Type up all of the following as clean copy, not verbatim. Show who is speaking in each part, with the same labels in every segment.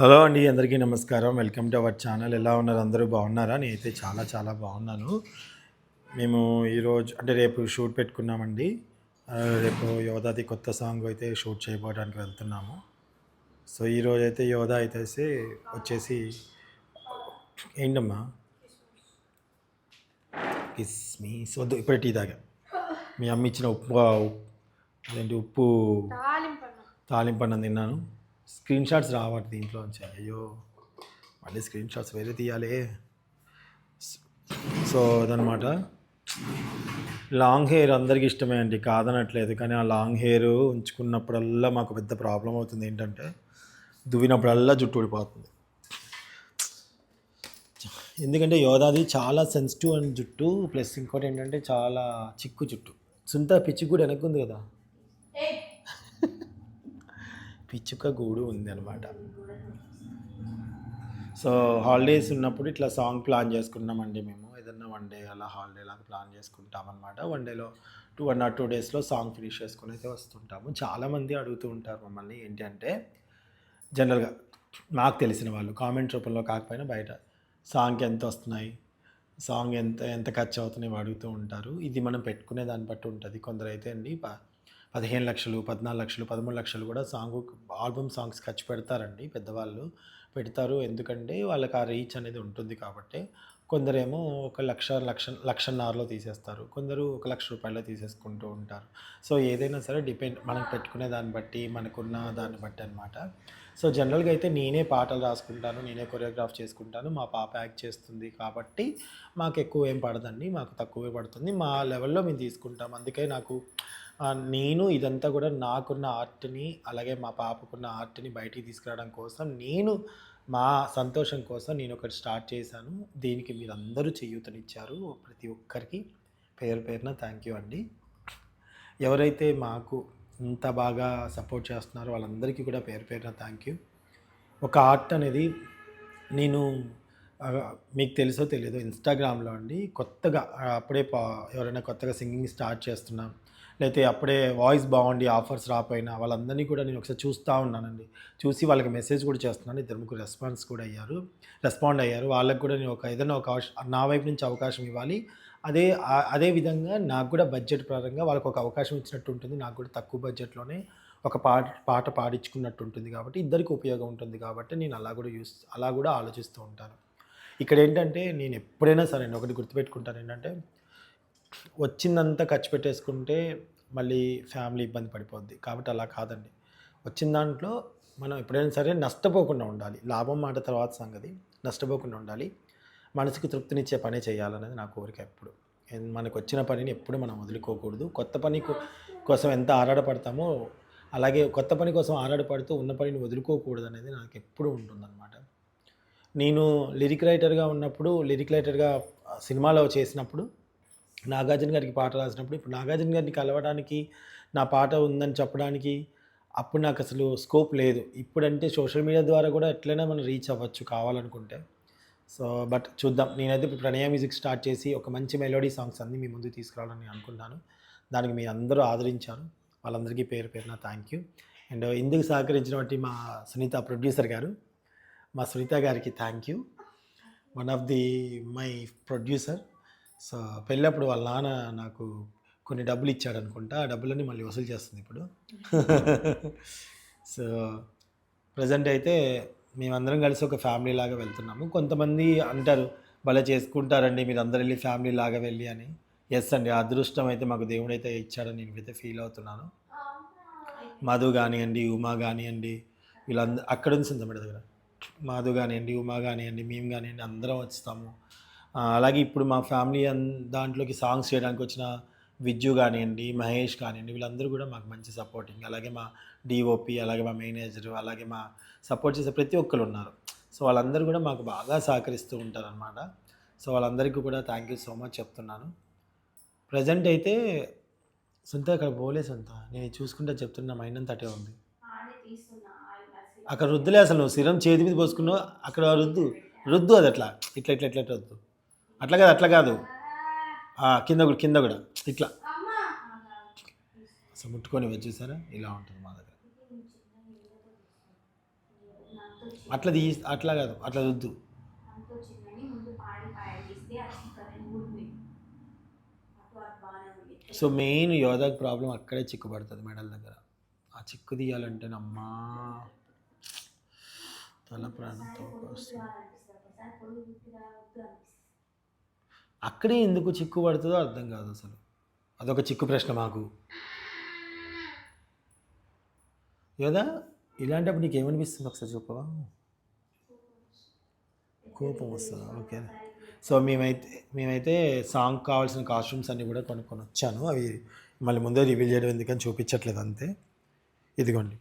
Speaker 1: Hello అండి, అందరికీ నమస్కారం. Welcome to our channel. ఎలా ఉన్నారు? అందరూ బాగున్నారా? నేనైతే చాలా చాలా బాగున్నాను. మేము ఈరోజు అంటే రేపు షూట్ పెట్టుకున్నామండి. రేపు యోధాది కొత్త సాంగ్ అయితే షూట్ చేయబోవడానికి వెళ్తున్నాము. సో ఈరోజు అయితే యోధా అయితే వచ్చేసి ఏంటమ్మా కిస్మిస్ వద్దు, ఇప్పుడే టీ తాగా. మీ అమ్మ ఇచ్చిన ఉప్పు తాలింపన్నం తిన్నాను. స్క్రీన్ షాట్స్ రావట్లేదు దీంట్లోంచి. అయ్యో, మళ్ళీ స్క్రీన్ షాట్స్ వేరే తీయాలి. సో అదనమాట. లాంగ్ హెయిర్ అందరికీ ఇష్టమే అండి, కాదనట్లేదు. కానీ ఆ లాంగ్ హెయిర్ ఉంచుకున్నప్పుడల్లా మాకు పెద్ద ప్రాబ్లం అవుతుంది. ఏంటంటే దువ్వినప్పుడల్లా జుట్టు ఊడిపోతుంది. ఎందుకంటే యోధాది చాలా సెన్సిటివ్ అని జుట్టు, ప్లస్ ఇంకోటి ఏంటంటే చాలా చిక్కు జుట్టు. సుంత పిచ్చి కూడా వెనక్కుంది కదా, పిచ్చుక గూడు ఉంది అనమాట. సో హాలిడేస్ ఉన్నప్పుడు ఇట్లా సాంగ్ ప్లాన్ చేసుకున్నామండి. మేము ఏదన్నా వన్ డే అలా హాలిడే లాగా ప్లాన్ చేసుకుంటాం అనమాట. వన్ డేలో 2 డేస్లో సాంగ్ ఫినిష్ చేసుకుని అయితే వస్తుంటాము. చాలామంది అడుగుతూ ఉంటారు మమ్మల్ని, ఏంటి అంటే జనరల్గా నాకు తెలిసిన వాళ్ళు కామెంట్ రూపంలో కాకపోయినా బయట సాంగ్కి ఎంత వస్తున్నాయి, సాంగ్ ఎంత ఎంత ఖర్చు అవుతున్నాయి అడుగుతూ ఉంటారు. ఇది మనం పెట్టుకునే దాన్ని బట్టి ఉంటుంది. కొందరు అయితే అండి 15 లక్షలు, 14 లక్షలు, 13 లక్షలు కూడా ఆల్బమ్ సాంగ్స్ ఖర్చు పెడతారండి. పెద్దవాళ్ళు పెడతారు, ఎందుకంటే వాళ్ళకి ఆ రీచ్ అనేది ఉంటుంది కాబట్టి. కొందరేమో 1,00,000 తీసేస్తారు, కొందరు 1,00,000 రూపాయల్లో తీసేసుకుంటూ ఉంటారు. సో ఏదైనా సరే డిపెండ్ మనం పెట్టుకునే దాన్ని బట్టి, మనకున్న దాన్ని బట్టి అనమాట. సో జనరల్గా అయితే నేనే పాటలు రాసుకుంటాను, నేనే కొరియోగ్రాఫ్ చేసుకుంటాను. మా పాప యాక్ట్ చేస్తుంది కాబట్టి మాకు ఎక్కువ ఏం పడదండి, మాకు తక్కువే పడుతుంది. మా లెవెల్లో మేము తీసుకుంటాం. అందుకే నేను ఇదంతా కూడా నాకున్న ఆర్ట్ని, అలాగే మా పాపకున్న ఆర్ట్ని బయటికి తీసుకురావడం కోసం, మా సంతోషం కోసం నేను ఒకటి స్టార్ట్ చేశాను. దీనికి మీరందరూ చేయూతనిచ్చారు. ప్రతి ఒక్కరికి పేరు పేరున థ్యాంక్ యూ అండి. ఎవరైతే మాకు ఇంత బాగా సపోర్ట్ చేస్తున్నారో వాళ్ళందరికీ కూడా పేరు పేరున థ్యాంక్ యూ. ఒక ఆర్ట్ అనేది నేను మీకు తెలుసో తెలియదో, ఇన్స్టాగ్రామ్లో అండి కొత్తగా అప్పుడే ఎవరైనా కొత్తగా సింగింగ్ స్టార్ట్ చేస్తున్నాం, లేకపోతే అప్పుడే వాయిస్ బాగుండి ఆఫర్స్ రాపోయినా వాళ్ళందరినీ కూడా నేను ఒకసారి చూస్తూ ఉన్నానండి. చూసి వాళ్ళకి మెసేజ్ కూడా చేస్తున్నాను. 2-3 రెస్పాండ్ అయ్యారు. వాళ్ళకి కూడా నేను ఏదైనా నా వైపు నుంచి అవకాశం ఇవ్వాలి. అదే విధంగా నాకు కూడా బడ్జెట్ పరంగా వాళ్ళకి ఒక అవకాశం ఇచ్చినట్టు ఉంటుంది. నాకు కూడా తక్కువ బడ్జెట్లోనే ఒక పాట పాడించుకున్నట్టు ఉంటుంది కాబట్టి, ఇద్దరికి ఉపయోగం ఉంటుంది కాబట్టి నేను అలా కూడా ఆలోచిస్తూ ఉంటాను. ఇక్కడ ఏంటంటే నేను ఎప్పుడైనా సరే ఒకటి గుర్తుపెట్టుకుంటాను, ఏంటంటే వచ్చిందంతా ఖర్చు పెట్టేసుకుంటే మళ్ళీ ఫ్యామిలీ ఇబ్బంది పడిపోద్ది. కాబట్టి అలా కాదండి. వచ్చిన దాంట్లో మనం ఎప్పుడైనా సరే నష్టపోకుండా ఉండాలి. లాభం మాట తర్వాత సంగతి, నష్టపోకుండా ఉండాలి. మనసుకి తృప్తినిచ్చే పనే చేయాలనేది నా కోరిక ఎప్పుడు. మనకు వచ్చిన పనిని ఎప్పుడు మనం వదులుకోకూడదు. కొత్త పని కోసం ఎంత ఆరాటపడతామో, అలాగే కొత్త పని కోసం ఆరాటపడుతూ ఉన్న పనిని వదులుకోకూడదు అనేది నాకు ఎప్పుడు ఉంటుందన్నమాట. నేను లిరిక్ రైటర్గా సినిమాలో చేసినప్పుడు, నాగార్జున గారికి పాట రాసినప్పుడు, ఇప్పుడు నాగార్జున గారిని కలవడానికి, నా పాట ఉందని చెప్పడానికి అప్పుడు నాకు అసలు స్కోప్ లేదు. ఇప్పుడంటే సోషల్ మీడియా ద్వారా కూడా ఎట్లైనా మనం రీచ్ అవ్వచ్చు కావాలనుకుంటే. సో బట్ చూద్దాం. నేనైతే ఇప్పుడు ప్రణయ మ్యూజిక్ స్టార్ట్ చేసి ఒక మంచి మెలోడీ సాంగ్స్ అన్నీ మీ ముందుకు తీసుకురావాలని అనుకున్నాను. దానికి మీరు అందరూ ఆదరించారు. వాళ్ళందరికీ పేరు పేరున థ్యాంక్ యూ. అండ్ ఇందుకు సహకరించినటువంటి మా ప్రొడ్యూసర్ గారు, మా సునీత గారికి thank you. One of my producer. So పెళ్ళప్పుడు వాళ్ళ నాన్న నాకు కొన్ని డబ్బులు ఇచ్చాడు అనుకుంటా, ఆ డబ్బులన్నీ మళ్ళీ వసూలు చేస్తుంది ఇప్పుడు. సో ప్రజెంట్ అయితే మేమందరం కలిసి ఒక ఫ్యామిలీ లాగా వెళ్తున్నాము. కొంతమంది అంటారు, భలే చేసుకుంటారండి మీరు అందరు వెళ్ళి ఫ్యామిలీ లాగా వెళ్ళి అని. ఎస్ అండి, అదృష్టం అయితే మాకు దేవుడైతే ఇచ్చాడని నేనైతే ఫీల్ అవుతున్నాను. మధు కానివ్వండి, ఉమా కానివ్వండి, వీళ్ళందరూ అక్కడ ఉంది సింతమడి దగ్గర. మధు కానివ్వండి, ఉమా కానివ్వండి, మేము కానివ్వండి, అందరం వస్తాము. అలాగే ఇప్పుడు మా ఫ్యామిలీ దాంట్లోకి సాంగ్స్ చేయడానికి వచ్చిన విజ్జు కానివ్వండి, మహేష్ కానివ్వండి, వీళ్ళందరూ కూడా మాకు మంచి సపోర్టింగ్. అలాగే మా డిఓపి, అలాగే మా మేనేజరు, అలాగే మా సపోర్ట్ చేసే ప్రతి ఒక్కరు ఉన్నారు. సో వాళ్ళందరూ కూడా మాకు బాగా సహకరిస్తూ ఉంటారనమాట. సో వాళ్ళందరికీ కూడా థ్యాంక్ యూ సో మచ్ చెప్తున్నాను. ప్రజెంట్ అయితే సొంత అక్కడ పోలే సొంత, నేను చూసుకుంటే చెప్తున్నా, మైండ్ అంతా అటే ఉంది. అక్కడ రుద్దులే, అసలు నువ్వు సిరం చేతి మీద పోసుకున్నావు, అక్కడ రుద్దు అది అట్లా ఇట్లా ఇట్లా ఇట్లా రుద్దు. అట్లా కాదు కింద కూడా ఇట్లా అసలు ముట్టుకొని వచ్చేసారా, ఇలా ఉంటుంది మా దగ్గర. అట్లా అట్లా కాదు, అట్లా వద్దు. సో మెయిన్ యోధాకి ప్రాబ్లం అక్కడే చిక్కు పడుతుంది మెడల్ దగ్గర. ఆ చిక్కు తీయాలంటే నమ్మా తల ప్రాణంతో వస్తుంది. అక్కడే ఎందుకు చిక్కు పడుతుందో అర్థం కాదు అసలు. అదొక చిక్కు ప్రశ్న మాకు. యోధా ఇలాంటప్పుడు నీకు ఏమనిపిస్తుంది ఒకసారి చెప్పవా? కోపం వస్తుందా? ఓకే. సో మేమైతే సాంగ్ కావాల్సిన కాస్ట్యూమ్స్ అన్నీ కూడా కొనుక్కొని వచ్చాను. అవి మళ్ళీ ముందే రివీల్ చేయడం ఎందుకని చూపించట్లేదు అంతే. ఇదిగోండి,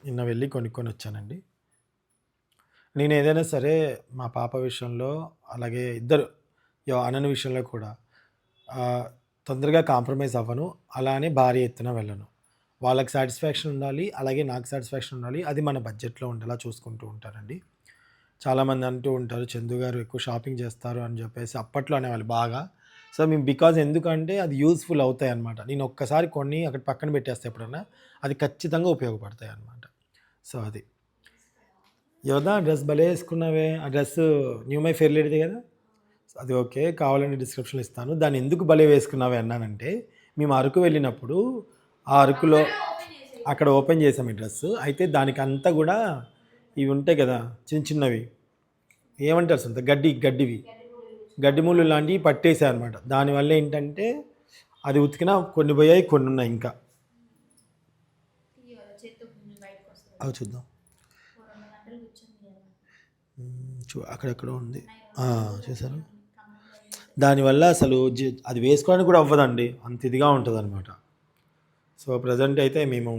Speaker 1: నిన్న వెళ్ళి కొనుక్కొని వచ్చానండి. నేను ఏదైనా సరే మా పాప విషయంలో, అలాగే ఇద్దరు అనని విషయంలో కూడా తొందరగా కాంప్రమైజ్ అవ్వను. అలానే భారీ ఎత్తున వెళ్ళను. వాళ్ళకి సాటిస్ఫాక్షన్ ఉండాలి, అలాగే నాకు సాటిస్ఫాక్షన్ ఉండాలి. అది మన బడ్జెట్లో ఉండేలా చూసుకుంటూ ఉంటారండి. చాలామంది అంటూ ఉంటారు చందు గారు ఎక్కువ షాపింగ్ చేస్తారు అని చెప్పేసి అప్పట్లో అనేవాళ్ళు బాగా. సో మేము బికాజ్ ఎందుకంటే అది యూస్ఫుల్ అవుతాయి అన్నమాట. నేను ఒక్కసారి కొన్ని అక్కడ పక్కన పెట్టేస్తే ఎప్పుడన్నా అది ఖచ్చితంగా ఉపయోగపడతాయి అన్నమాట. సో అది యోధా డ్రెస్ భలే వేసుకున్నావే. ఆ డ్రెస్ న్యూ మై ఫెయిర్ లేడీది కదా, అది ఓకే, కావాలని డిస్క్రిప్షన్ ఇస్తాను. దాన్ని ఎందుకు భలే వేసుకున్నావే అన్నానంటే, మేము అరకు వెళ్ళినప్పుడు ఆ అరకులో అక్కడ ఓపెన్ చేసాం ఈ డ్రెస్. అయితే దానికి అంతా కూడా ఇవి ఉంటాయి కదా చిన్న చిన్నవి, ఏమంటారు సొంత గడ్డి ముళ్ళు లాంటివి పట్టేసాయి అనమాట. దానివల్ల ఏంటంటే అది ఉతికినా కొన్ని పోయాయి, కొన్ని ఉన్నాయి ఇంకా. అవి చూద్దాం, అక్కడెక్కడో ఉంది చూసారు. దానివల్ల అసలు అది వేసుకోవడానికి కూడా అవ్వదండి, అంత ఇదిగా ఉంటుంది అనమాట. సో ప్రజెంట్ అయితే మేము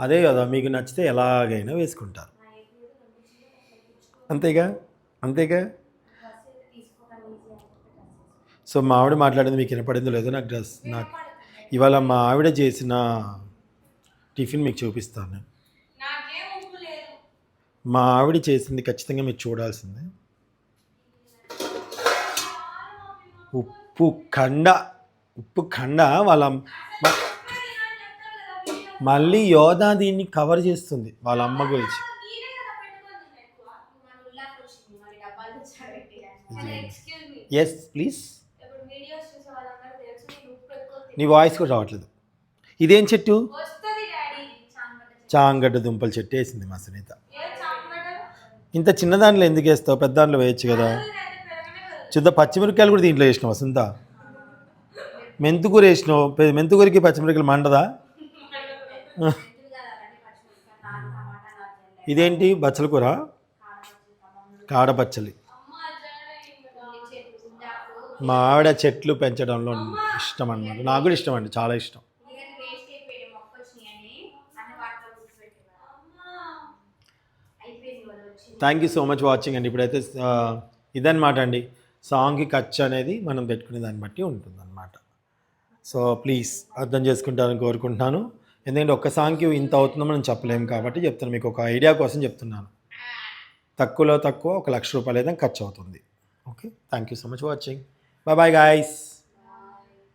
Speaker 1: అదే కదా, మీకు నచ్చితే ఎలాగైనా వేసుకుంటారు, అంతేగా అంతేగా. సో మా ఆవిడ మాట్లాడింది మీకు వినపడిందో లేదో నాకు నాకు ఇవాళ మా ఆవిడ చేసిన టిఫిన్ మీకు చూపిస్తాను నేను. మా ఆవిడ చేసింది ఖచ్చితంగా మీరు చూడాల్సిందే. ఉప్పు కండ వాళ్ళ మళ్ళీ యోధా దీన్ని కవర్ చేస్తుంది వాళ్ళ అమ్మ గురించి. Yes please. నీ వాయిస్ కూడా రావట్లేదు. ఇదేం చెట్టు? చాంగడ్డ దుంపల చెట్టు వేసింది మా సునీత. ఇంత చిన్న దాంట్లో ఎందుకు వేస్తావు, పెద్ద దాంట్లో వేయచ్చు కదా. చూద్దాం, పచ్చిమిరపకాయలు కూడా దీంట్లో వేసినావు వసంత. మెంతుకూర వేసినావు, మెంతుకూరకి పచ్చిమిరపకాయలు మండదా? ఇదేంటి బచ్చల కూర, కాడపచ్చలి. మా ఆవిడ చెట్లు పెంచడంలో ఇష్టం అన్నమాట, నాకు కూడా ఇష్టం అండి, చాలా ఇష్టం. Thank you so much watching అండి. ఇప్పుడైతే ఇదన్నమాట అండి, సాంగ్కి ఖర్చు అనేది మనం పెట్టుకునే దాన్ని బట్టి ఉంటుందన్నమాట. సో ప్లీజ్ అర్థం చేసుకుంటారని కోరుకుంటున్నాను. ఎందుకంటే ఒక్క సాంగ్కి ఇంత అవుతుందో మనం చెప్పలేము కాబట్టి చెప్తాను, మీకు ఒక ఐడియా కోసం చెప్తున్నాను. తక్కువలో తక్కువ 1,00,000 రూపాయలు అయితే ఖర్చు అవుతుంది. Okay, thank you so much watching. Bye bye guys.